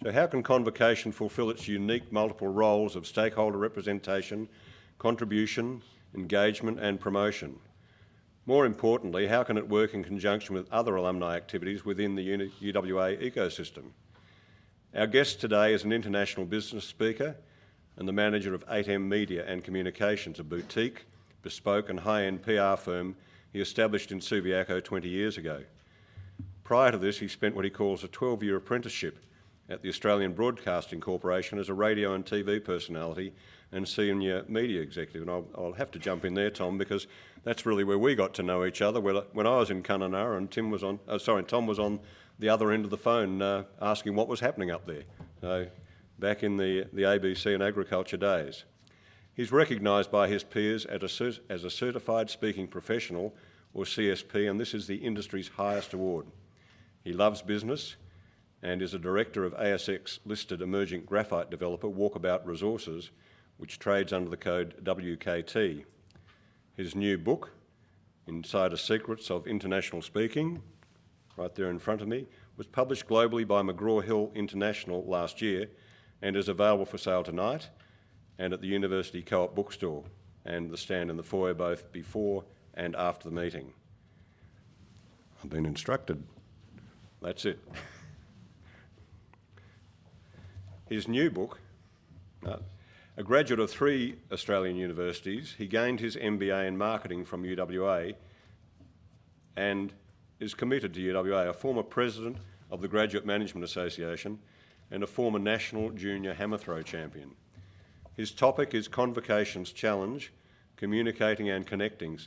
So how can Convocation fulfil its unique multiple roles of stakeholder representation, contribution, engagement and promotion? More importantly, how can it work in conjunction with other alumni activities within the UWA ecosystem? Our guest today is an international business speaker and the manager of 8M Media and Communications, a boutique, bespoke and high-end PR firm he established in Subiaco 20 years ago. Prior to this, he spent what he calls a 12-year apprenticeship at the Australian Broadcasting Corporation as a radio and TV personality and senior media executive. And I'll have to jump in there, Tom, because that's really where we got to know each other. When I was in Kununurra and Tom was on the other end of the phone asking what was happening up there. So back in the ABC and agriculture days. He's recognised by his peers as a Certified Speaking Professional, or CSP, and this is the industry's highest award. He loves business and is a director of ASX-listed emerging graphite developer Walkabout Resources, which trades under the code WKT. His new book, Insider Secrets of International Speaking, right there in front of me, was published globally by McGraw-Hill International last year and is available for sale tonight and at the University Co-op bookstore and the stand in the foyer both before and after the meeting. I've been instructed. That's it. His new book, a graduate of 3 Australian universities, he gained his MBA in marketing from UWA and is committed to UWA, a former president of the Graduate Management Association and a former national junior hammer throw champion. His topic is Convocation's Challenge, Communicating and Connecting.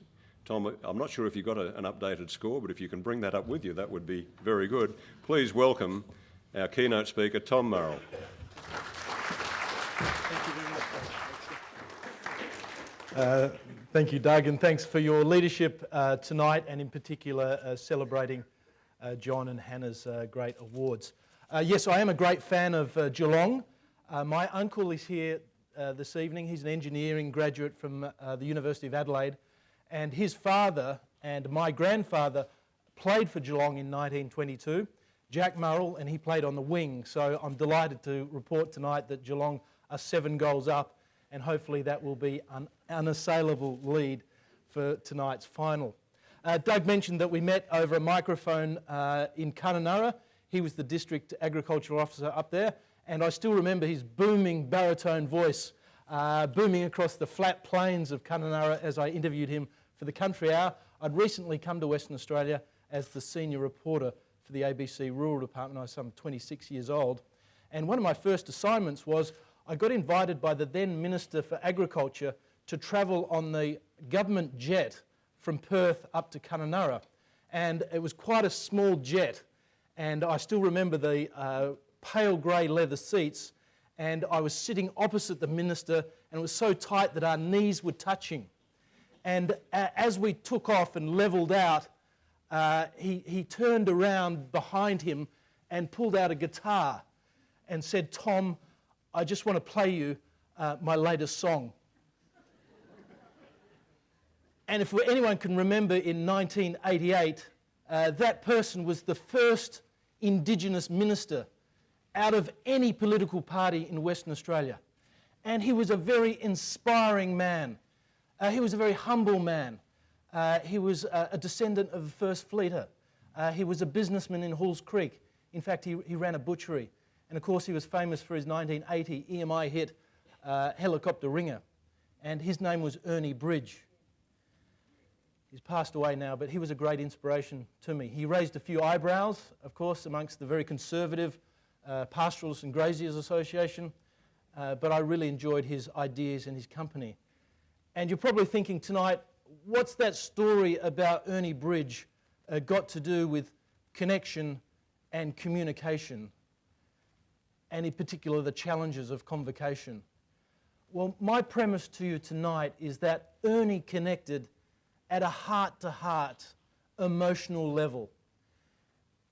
Tom, I'm not sure if you've got an updated score, but if you can bring that up with you, that would be very good. Please welcome our keynote speaker, Tom Murrell. Thank you very much. Thank you, Doug, and thanks for your leadership tonight, and in particular celebrating John and Hannah's great awards. Yes, I am a great fan of Geelong. My uncle is here this evening. He's an engineering graduate from the University of Adelaide, and his father and my grandfather played for Geelong in 1922, Jack Murrell, and he played on the wing. So I'm delighted to report tonight that Geelong are 7 goals up, and hopefully that will be an unassailable lead for tonight's final. Doug mentioned that we met over a microphone in Kununurra. He was the District Agricultural Officer up there, and I still remember his booming baritone voice booming across the flat plains of Kununurra as I interviewed him for the Country Hour. I'd recently come to Western Australia as the senior reporter for the ABC Rural Department. I was some 26 years old, and one of my first assignments was I got invited by the then Minister for Agriculture to travel on the government jet from Perth up to Kununurra, and it was quite a small jet, and I still remember the pale grey leather seats, and I was sitting opposite the Minister, and it was so tight that our knees were touching. And as we took off and levelled out, he turned around behind him and pulled out a guitar and said, "Tom, I just want to play you my latest song." And if anyone can remember, in 1988, that person was the first Indigenous minister out of any political party in Western Australia. And he was a very inspiring man. He was a very humble man. He was a descendant of the First Fleeter. He was a businessman in Halls Creek. In fact, he ran a butchery. And of course, he was famous for his 1980 EMI hit, Helicopter Ringer. And his name was Ernie Bridge. He's passed away now, but he was a great inspiration to me. He raised a few eyebrows, of course, amongst the very conservative Pastoralists and Graziers Association, but I really enjoyed his ideas and his company. And you're probably thinking tonight, what's that story about Ernie Bridge got to do with connection and communication, and in particular the challenges of convocation? Well, my premise to you tonight is that Ernie connected at a heart-to-heart emotional level.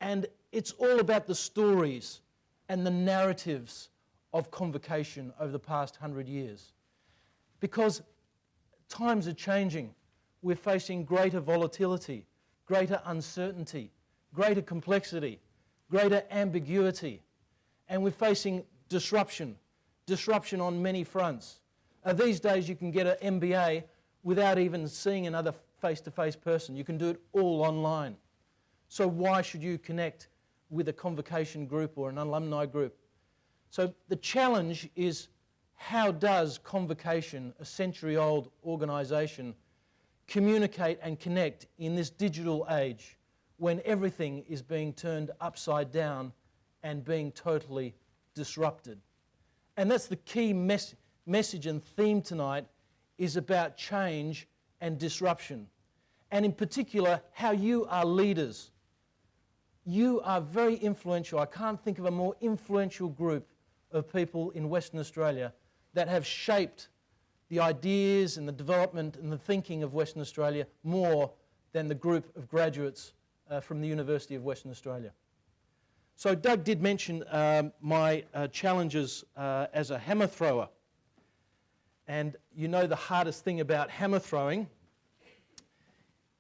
And it's all about the stories and the narratives of convocation over the past 100 years. Because times are changing. We're facing greater volatility, greater uncertainty, greater complexity, greater ambiguity. and we're facing disruption on many fronts. These days you can get an MBA without even seeing another face-to-face person. You can do it all online. So why should you connect with a convocation group or an alumni group? So the challenge is, how does Convocation, a century-old organisation, communicate and connect in this digital age when everything is being turned upside down and being totally disrupted? And that's the key message and theme tonight, is about change and disruption. And in particular, how you are leaders. You are very influential. I can't think of a more influential group of people in Western Australia that have shaped the ideas and the development and the thinking of Western Australia more than the group of graduates from the University of Western Australia. So Doug did mention my challenges as a hammer thrower. And you know the hardest thing about hammer throwing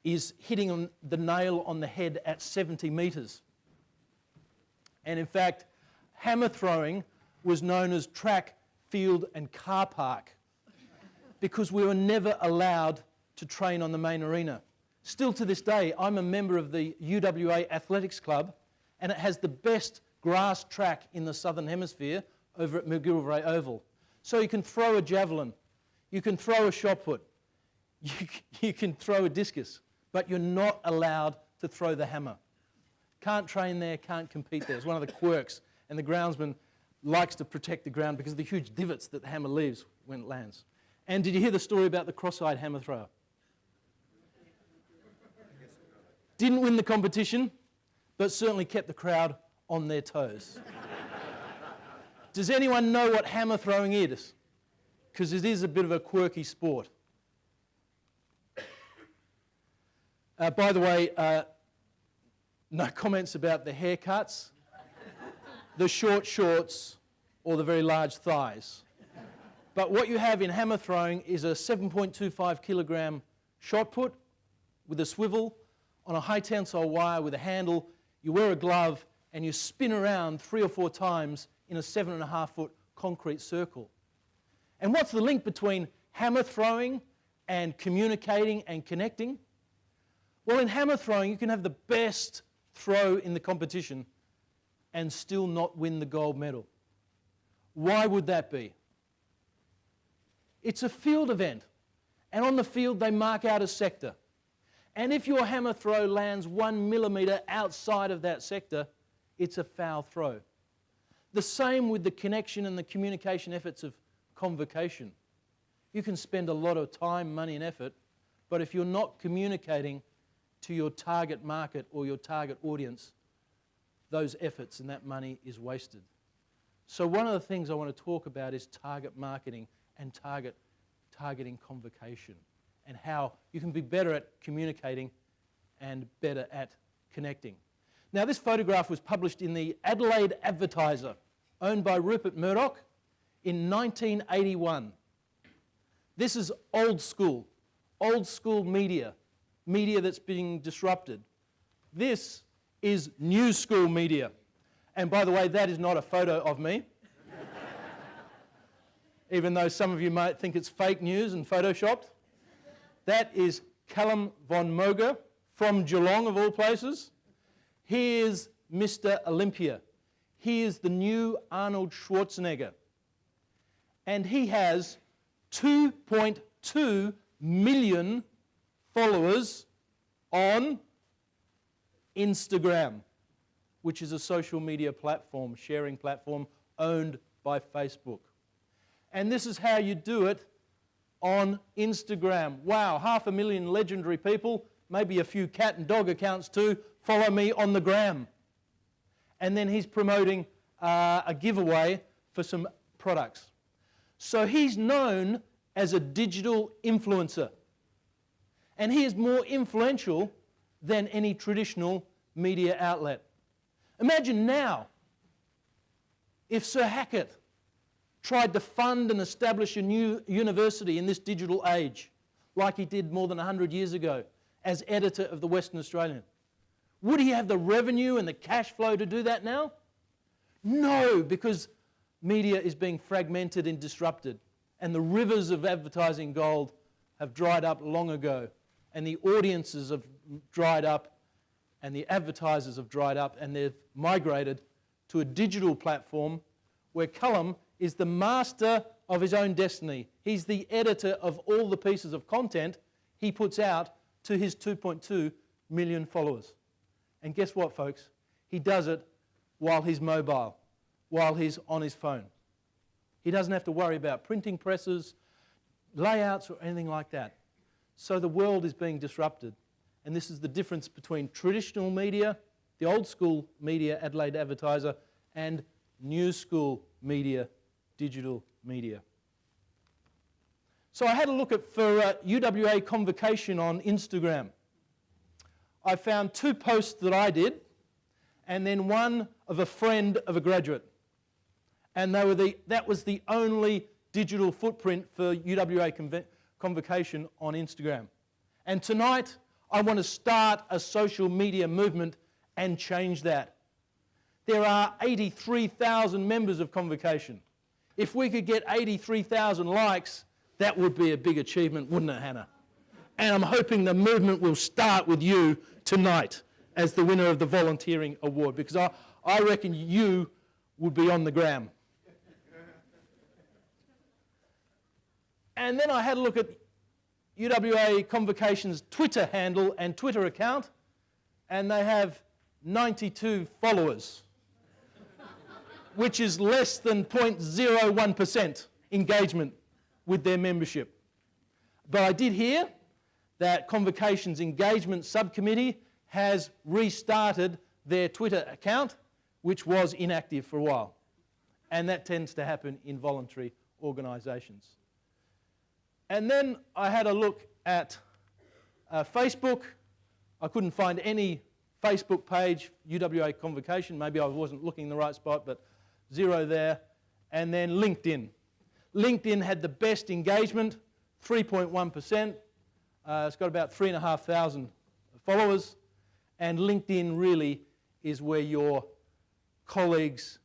is hitting the nail on the head at 70 metres. And in fact, hammer throwing was known as track, field and car park, because we were never allowed to train on the main arena. Still to this day, I'm a member of the UWA Athletics Club, and it has the best grass track in the Southern Hemisphere over at McGillivray Oval. So you can throw a javelin, you can throw a shot put, you can throw a discus, but you're not allowed to throw the hammer. Can't train there, can't compete there. It's one of the quirks, and the groundsman likes to protect the ground because of the huge divots that the hammer leaves when it lands. And did you hear the story about the cross-eyed hammer thrower? Didn't win the competition, but certainly kept the crowd on their toes. Does anyone know what hammer throwing is? Because it is a bit of a quirky sport. By the way, no comments about the haircuts, the short shorts, or the very large thighs. But what you have in hammer throwing is a 7.25 kilogram shot put with a swivel on a high tensile wire with a handle. You wear a glove and you spin around 3 or 4 times in a 7.5 foot concrete circle. And what's the link between hammer throwing and communicating and connecting? Well, in hammer throwing, you can have the best throw in the competition and still not win the gold medal. Why would that be? It's a field event, and on the field they mark out a sector. And if your hammer throw lands 1 millimetre outside of that sector, it's a foul throw. The same with the connection and the communication efforts of convocation. You can spend a lot of time, money and effort, but if you're not communicating to your target market or your target audience, those efforts and that money is wasted. So one of the things I want to talk about is target marketing and targeting convocation, and how you can be better at communicating and better at connecting. Now, this photograph was published in the Adelaide Advertiser, owned by Rupert Murdoch, in 1981. This is old school media that's being disrupted. This is new school media. And by the way, that is not a photo of me, even though some of you might think it's fake news and photoshopped. That is Callum von Moger from Geelong, of all places. He is Mr. Olympia. He is the new Arnold Schwarzenegger. And he has 2.2 million followers on Instagram, which is a social media platform, sharing platform owned by Facebook. And this is how you do it on Instagram. Wow, 500,000 legendary people, maybe a few cat and dog accounts too, follow me on the gram. And then he's promoting a giveaway for some products. So he's known as a digital influencer. And he is more influential than any traditional media outlet. Imagine now if Sir Hackett tried to fund and establish a new university in this digital age, like he did more than 100 years ago as editor of the Western Australian. Would he have the revenue and the cash flow to do that now? No, because media is being fragmented and disrupted, and the rivers of advertising gold have dried up long ago, and the audiences have dried up, and the advertisers have dried up, and they've migrated to a digital platform where Callum is the master of his own destiny. He's the editor of all the pieces of content he puts out to his 2.2 million followers. And guess what, folks? He does it while he's mobile, while he's on his phone. He doesn't have to worry about printing presses, layouts, or anything like that. So the world is being disrupted. And this is the difference between traditional media, the old school media, Adelaide Advertiser, and new school media, digital media. So I had a look at for UWA Convocation on Instagram. I found 2 posts that I did, and then one of a friend of a graduate. And that was the only digital footprint for UWA Convocation on Instagram. And tonight, I want to start a social media movement and change that. There are 83,000 members of Convocation. If we could get 83,000 likes, that would be a big achievement, wouldn't it, Hannah? And I'm hoping the movement will start with you tonight as the winner of the volunteering award, because I reckon you would be on the gram. And then I had a look at UWA Convocation's Twitter handle and Twitter account, and they have 92 followers, which is less than 0.01% engagement with their membership. But I did hear that Convocation's engagement subcommittee has restarted their Twitter account, which was inactive for a while. And that tends to happen in voluntary organisations. And then I had a look at Facebook. I couldn't find any Facebook page, UWA Convocation. Maybe I wasn't looking in the right spot, but 0 there. And then LinkedIn. LinkedIn had the best engagement, 3.1%. It's got about 3,500 followers. And LinkedIn really is where your colleagues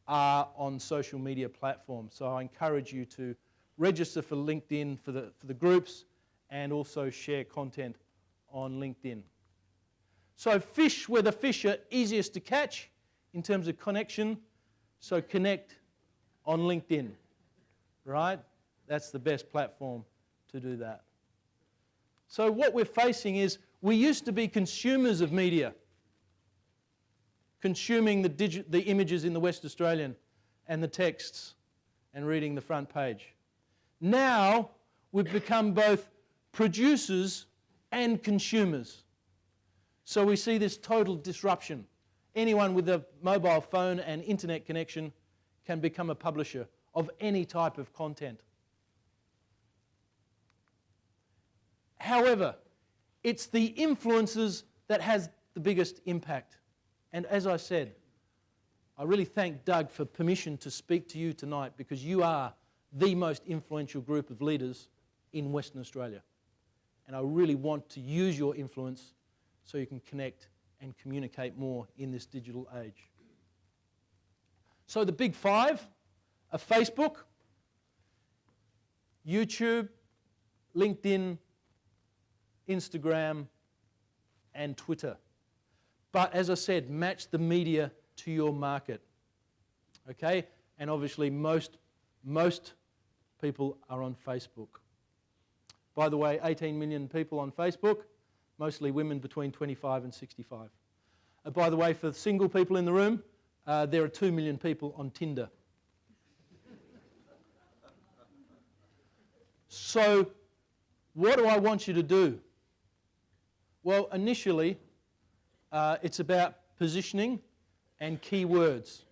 are on social media platforms. So I encourage you to register for LinkedIn for the groups and also share content on LinkedIn. So fish where the fish are easiest to catch in terms of connection. So connect on LinkedIn, right? That's the best platform to do that. So what we're facing is we used to be consumers of media, consuming the images in the West Australian and the texts and reading the front page. Now we've become both producers and consumers. So we see this total disruption. Anyone with a mobile phone and internet connection can become a publisher of any type of content. However, it's the influencers that has the biggest impact. And as I said, I really thank Doug for permission to speak to you tonight, because you are the most influential group of leaders in Western Australia. And I really want to use your influence so you can connect and communicate more in this digital age. So the big 5 are Facebook, YouTube, LinkedIn, Instagram, and Twitter. But as I said, match the media to your market. Okay? And obviously most people are on Facebook. By the way, 18 million people on Facebook, mostly women between 25 and 65. By the way, for single people in the room, there are 2 million people on Tinder. So, what do I want you to do? Well, initially, it's about positioning and keywords.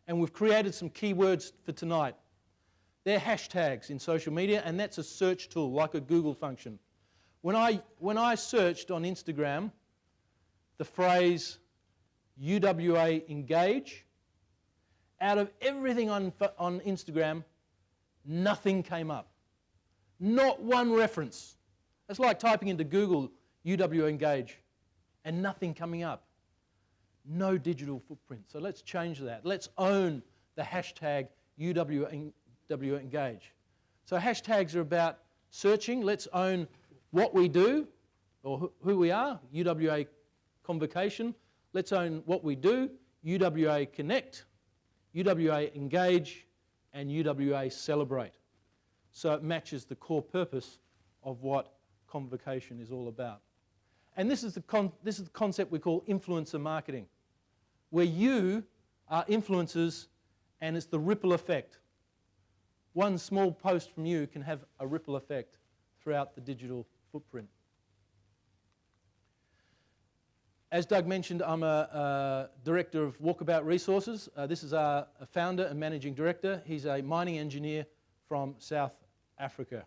And we've created some keywords for tonight. They're hashtags in social media, and that's a search tool, like a Google function. When I searched on Instagram the phrase UWA Engage, out of everything on Instagram, nothing came up. Not one reference. It's like typing into Google UWA Engage and nothing coming up. no digital footprint. So let's change that. Let's own the hashtag UWEngage. So hashtags are about searching. Let's own what we do or who we are, UWA Convocation. Let's own what we do, UWA Connect, UWA Engage, and UWA Celebrate. So it matches the core purpose of what Convocation is all about. And this is the concept we call influencer marketing, where you are influencers and it's the ripple effect. One small post from you can have a ripple effect throughout the digital footprint. As Doug mentioned, I'm a director of Walkabout Resources. This is our founder and managing director. He's a mining engineer from South Africa.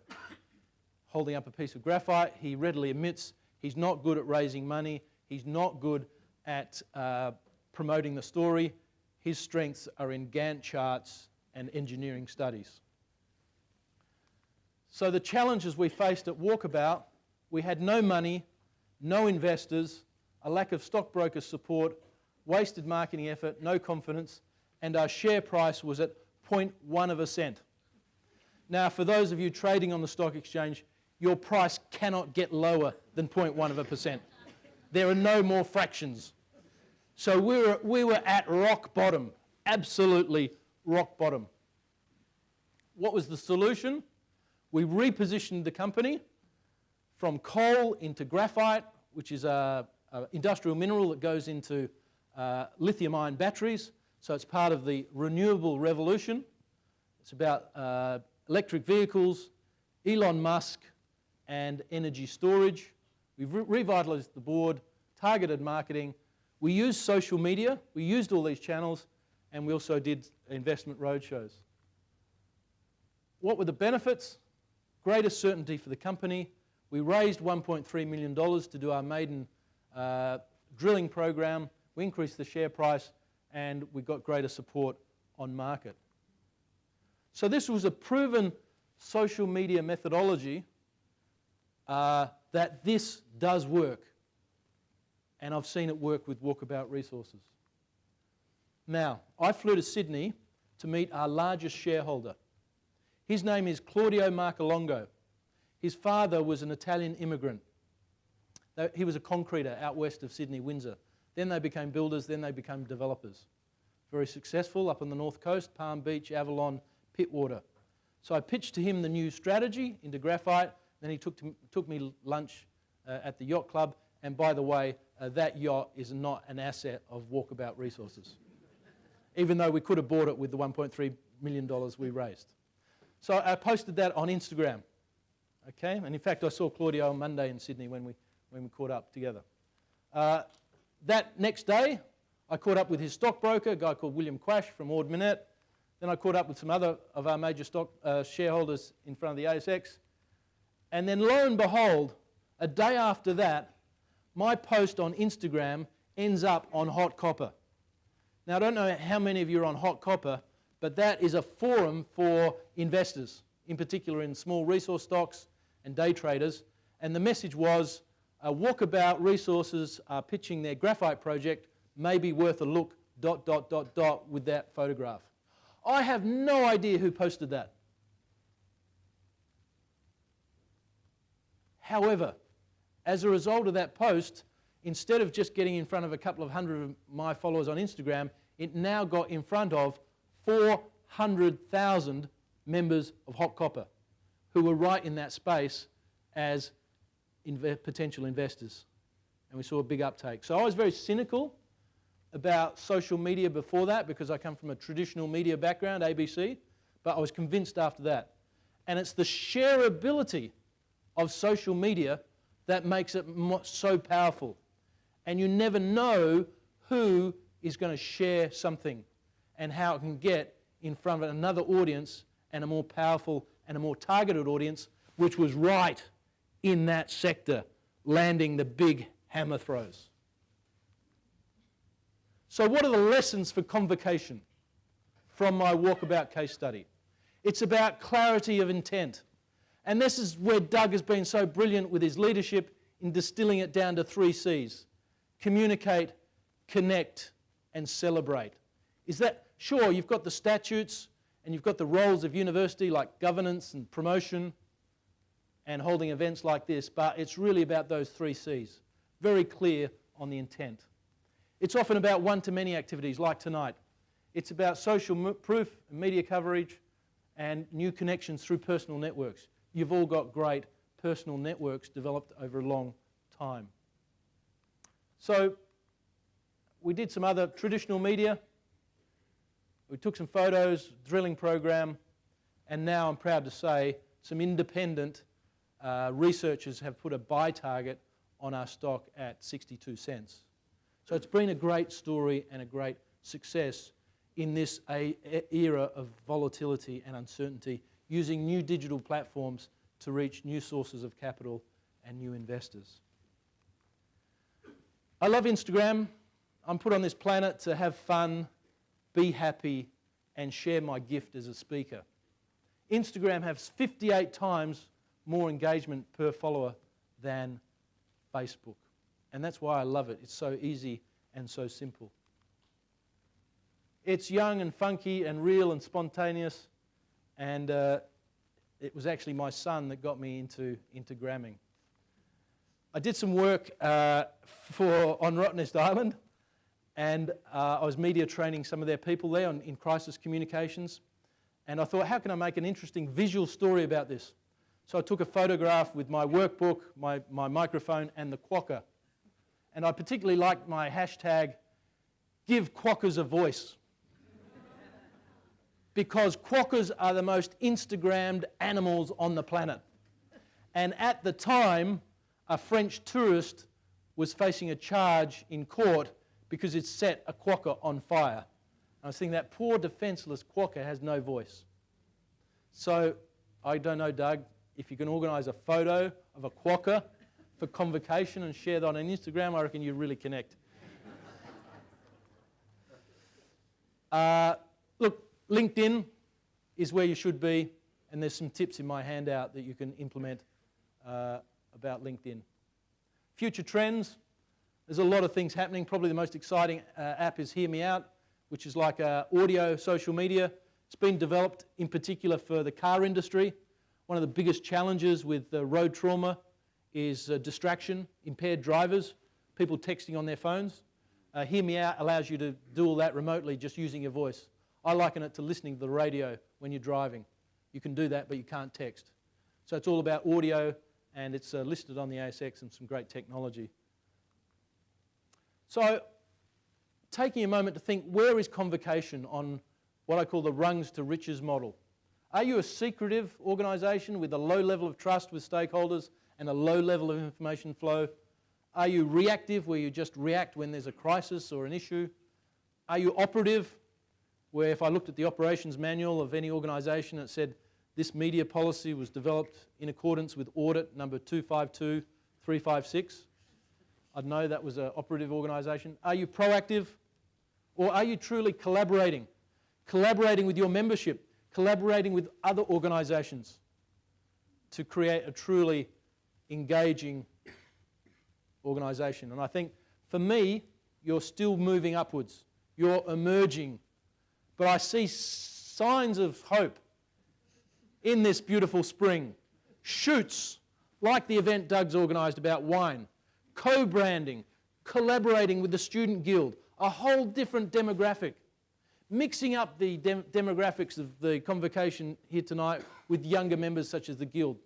Holding up a piece of graphite, he readily admits he's not good at raising money. He's not good at promoting the story. His strengths are in Gantt charts and engineering studies. So the challenges we faced at Walkabout, we had no money, no investors, a lack of stockbroker support, wasted marketing effort, no confidence, and our share price was at 0.1 of a cent. Now, for those of you trading on the stock exchange, your price cannot get lower than 0.1 of a percent. There are no more fractions. So we were at rock bottom, absolutely rock bottom. What was the solution? We repositioned the company from coal into graphite, which is an industrial mineral that goes into lithium-ion batteries. So it's part of the renewable revolution. It's about electric vehicles, Elon Musk, and energy storage. We've revitalized the board, targeted marketing. We used social media. We used all these channels, and we also did investment roadshows. What were the benefits? Greater certainty for the company. We raised $1.3 million to do our maiden drilling program. We increased the share price, and we got greater support on market. So this was a proven social media methodology that this does work. And I've seen it work with Walkabout Resources. Now, I flew to Sydney to meet our largest shareholder. His name is Claudio Marcolongo. His father was an Italian immigrant. He was a concreter out west of Sydney, Windsor. Then they became builders, then they became developers. Very successful up on the north coast, Palm Beach, Avalon, Pittwater. So I pitched to him the new strategy into graphite. Then he took me lunch at the yacht club. And by the way, that yacht is not an asset of Walkabout Resources, even though we could have bought it with the $1.3 million we raised. So I posted that on Instagram. Okay, and in fact, I saw Claudio on Monday in Sydney when we caught up together. That next day, I caught up with his stockbroker, a guy called William Quash from Ord Minnett. Then I caught up with some other of our major stock shareholders in front of the ASX. And then lo and behold, a day after that, my post on Instagram ends up on Hot Copper. Now, I don't know how many of you are on Hot Copper, but that is a forum for investors, in particular in small resource stocks and day traders. And the message was, Walkabout Resources are pitching their graphite project, may be worth a look, ... with that photograph. I have no idea who posted that. However, as a result of that post, instead of just getting in front of a couple of hundred of my followers on Instagram, it now got in front of 400,000 members of Hot Copper who were right in that space as potential investors. And we saw a big uptake. So I was very cynical about social media before that because I come from a traditional media background, ABC, but I was convinced after that. And it's the shareability of social media that makes it so powerful. And you never know who is going to share something and how it can get in front of another audience and a more powerful and a more targeted audience, which was right in that sector, landing the big hammer throws. So what are the lessons for Convocation from my Walkabout case study? It's about clarity of intent. And this is where Doug has been so brilliant with his leadership in distilling it down to 3 C's. Communicate, connect, and celebrate. Is that, sure, you've got the statutes and you've got the roles of university like governance and promotion and holding events like this, but it's really about those 3 C's. Very clear on the intent. It's often about one-to-many activities like tonight. It's about social proof and media coverage and new connections through personal networks. You've all got great personal networks developed over a long time. So we did some other traditional media. We took some photos, drilling program, and now I'm proud to say some independent researchers have put a buy target on our stock at 62 cents. So it's been a great story and a great success in this era of volatility and uncertainty, using new digital platforms to reach new sources of capital and new investors. I love Instagram. I'm put on this planet to have fun, be happy, and share my gift as a speaker. Instagram has 58 times more engagement per follower than Facebook. And that's why I love it. It's so easy and so simple. It's young and funky and real and spontaneous, and it was actually my son that got me into Gramming. I did some work on Rottnest Island, and I was media training some of their people there in crisis communications, and I thought, how can I make an interesting visual story about this? So I took a photograph with my workbook, my microphone, and the quokka. And I particularly liked my hashtag, Give Quokkas a Voice. Because quokkas are the most Instagrammed animals on the planet. And at the time, a French tourist was facing a charge in court because it set a quokka on fire. And I was thinking, that poor defenseless quokka has no voice. So, I don't know, Doug, if you can organise a photo of a quokka for convocation and share that on Instagram, I reckon you really connect. Look, LinkedIn is where you should be, and there's some tips in my handout that you can implement about LinkedIn. Future trends, there's a lot of things happening. Probably the most exciting app is Hear Me Out, which is like audio social media. It's been developed in particular for the car industry. One of the biggest challenges with road trauma is distraction, impaired drivers, people texting on their phones. Hear Me Out allows you to do all that remotely just using your voice. I liken it to listening to the radio when you're driving. You can do that, but you can't text. So it's all about audio, and it's listed on the ASX and some great technology. So taking a moment to think, where is convocation on what I call the rungs to riches model? Are you a secretive organisation with a low level of trust with stakeholders and a low level of information flow? Are you reactive, where you just react when there's a crisis or an issue? Are you operative, where if I looked at the operations manual of any organisation, it said this media policy was developed in accordance with audit number 252356? I'd know that was an operative organisation. Are you proactive, or are you truly collaborating? Collaborating with your membership, collaborating with other organisations to create a truly engaging organisation. And I think, for me, you're still moving upwards. You're emerging. But I see signs of hope in this beautiful spring. Shoots, like the event Doug's organised about wine. Co-branding, collaborating with the Student Guild, a whole different demographic. Mixing up the demographics of the convocation here tonight with younger members such as the Guild.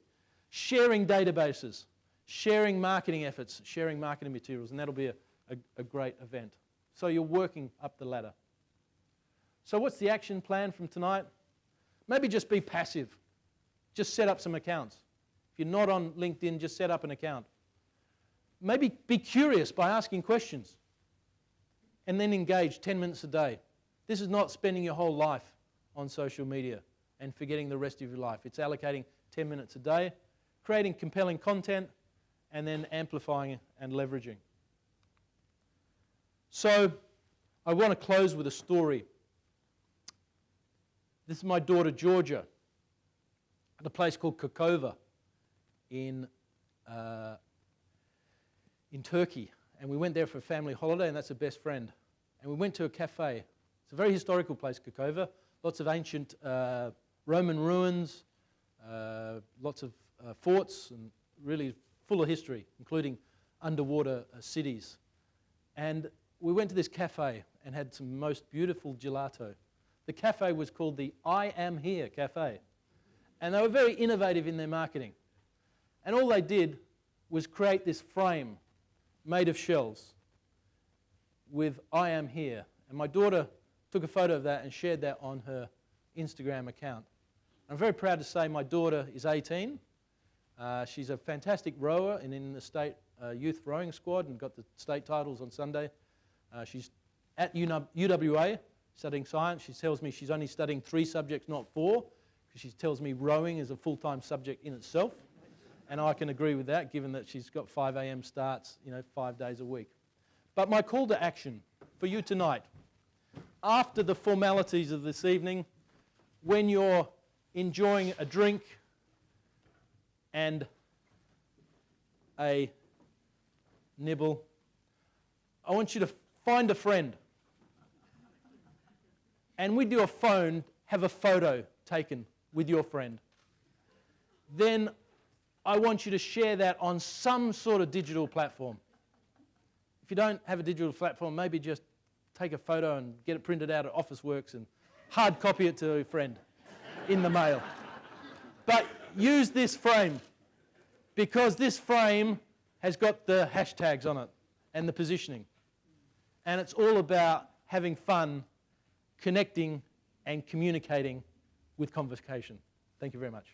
Sharing databases, sharing marketing efforts, sharing marketing materials, and that'll be a great event. So you're working up the ladder. So what's the action plan from tonight? Maybe just be passive. Just set up some accounts. If you're not on LinkedIn, just set up an account. Maybe be curious by asking questions and then engage 10 minutes a day. This is not spending your whole life on social media and forgetting the rest of your life. It's allocating 10 minutes a day, creating compelling content, and then amplifying and leveraging. So I want to close with a story. This is my daughter Georgia at a place called Kokova in Turkey. and we went there for a family holiday, and that's her best friend. And we went to a cafe. It's a very historical place, Kokova. Lots of ancient Roman ruins, lots of forts, and really full of history, including underwater cities. And we went to this cafe and had some most beautiful gelato. The cafe was called the I Am Here Cafe. And they were very innovative in their marketing. And all they did was create this frame made of shells with I Am Here. And my daughter took a photo of that and shared that on her Instagram account. I'm very proud to say my daughter is 18. She's a fantastic rower and in the state youth rowing squad and got the state titles on Sunday. She's at UWA studying science. She tells me she's only studying 3 subjects, not 4, because she tells me rowing is a full-time subject in itself. And I can agree with that, given that she's got 5 a.m. starts, 5 days a week. But my call to action for you tonight, after the formalities of this evening, when you're enjoying a drink and a nibble, I want you to find a friend. And with your phone, have a photo taken with your friend. Then I want you to share that on some sort of digital platform. If you don't have a digital platform, maybe just take a photo and get it printed out at Officeworks and hard copy it to a friend in the mail. But use this frame, because this frame has got the hashtags on it and the positioning. And it's all about having fun, connecting and communicating with Convocation. Thank you very much.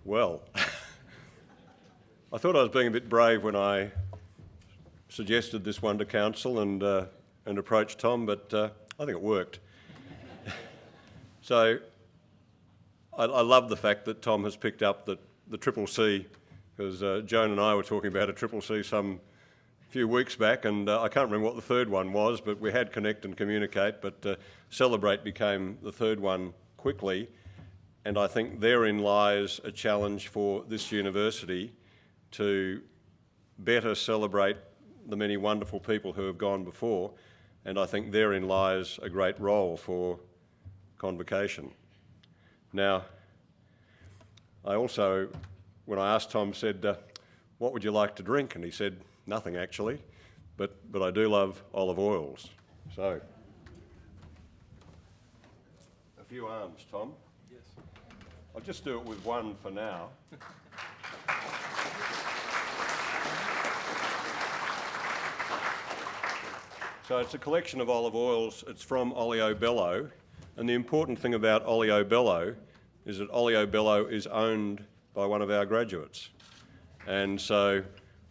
Well, I thought I was being a bit brave when I suggested this one to council and approached Tom, but I think it worked. So I love the fact that Tom has picked up the Triple C, because Joan and I were talking about a Triple C some few weeks back, and I can't remember what the third one was, but we had Connect and Communicate, but Celebrate became the third one quickly. And I think therein lies a challenge for this university to better celebrate the many wonderful people who have gone before. And I think therein lies a great role for Convocation. Now, I also, when I asked Tom, said, what would you like to drink? And he said, nothing actually, but I do love olive oils. So, a few arms, Tom. I'll just do it with one for now. So it's a collection of olive oils. It's from Olio Bello. And the important thing about Olio Bello is that Olio Bello is owned by one of our graduates. And so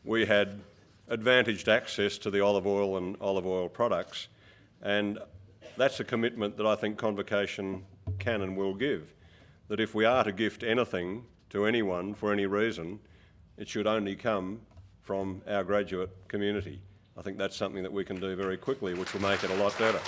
we had advantaged access to the olive oil and olive oil products. And that's a commitment that I think Convocation can and will give. That if we are to gift anything to anyone for any reason, it should only come from our graduate community. I think that's something that we can do very quickly, which will make it a lot better.